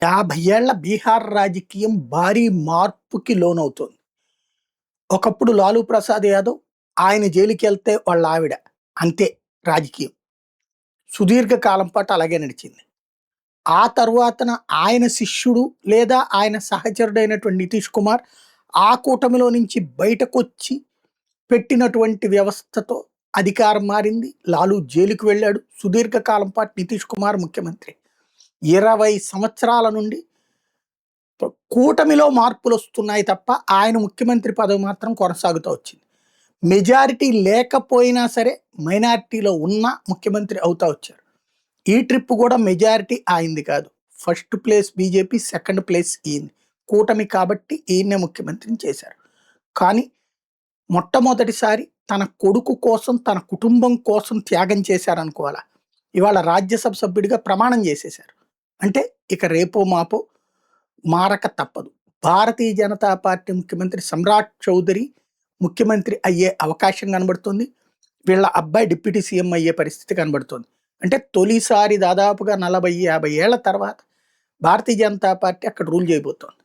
50 ఏళ్ల బీహార్ రాజకీయం భారీ మార్పుకి లోనవుతోంది. ఒకప్పుడు లాలూ ప్రసాద్ యాదవ్ ఆయన జైలుకెళ్తే వాళ్ళ ఆవిడ. అంతే రాజకీయం. సుదీర్ఘ కాలం పాటు అలాగే నడిచింది. ఆ తరువాతన ఆయన శిష్యుడు లేదా ఆయన సహచరుడైనటువంటి నితీష్ కుమార్ ఆ కూటమిలో నుంచి బయటకొచ్చి పెట్టినటువంటి వ్యవస్థతో అధికారం మారింది. లాలూ జైలుకి వెళ్ళాడు. సుదీర్ఘ కాలం పాటు నితీష్ కుమార్ ముఖ్యమంత్రి. 20 సంవత్సరాల నుండి కూటమిలో మార్పులొస్తున్నాయి తప్ప, ఆయన ముఖ్యమంత్రి పదవి మాత్రం కొనసాగుతూ వచ్చింది. మెజారిటీ లేకపోయినా సరే, మైనారిటీలో ఉన్నా ముఖ్యమంత్రి అవుతా వచ్చారు. ఈ ట్రిప్ కూడా మెజారిటీ ఆయింది కాదు. First place BJP, second place ఈయనది. కూటమి కాబట్టి ఈయన్నే ముఖ్యమంత్రిని చేశారు. కానీ మొట్టమొదటిసారి తన కొడుకు కోసం, తన కుటుంబం కోసం త్యాగం చేశారనుకోవాలా. ఇవాళ రాజ్యసభ సభ్యుడిగా ప్రమాణం చేసేశారు. అంటే ఇక రేపో మాపో మారక తప్పదు. భారతీయ జనతా పార్టీ ముఖ్యమంత్రి సమ్రాట్ చౌదరి ముఖ్యమంత్రి అయ్యే అవకాశం కనబడుతుంది. వీళ్ళ అబ్బాయి డిప్యూటీ సీఎం అయ్యే పరిస్థితి కనబడుతుంది. అంటే తొలిసారి దాదాపుగా 40-50 ఏళ్ల తర్వాత భారతీయ జనతా పార్టీ అక్కడ రూల్ చేయబోతోంది.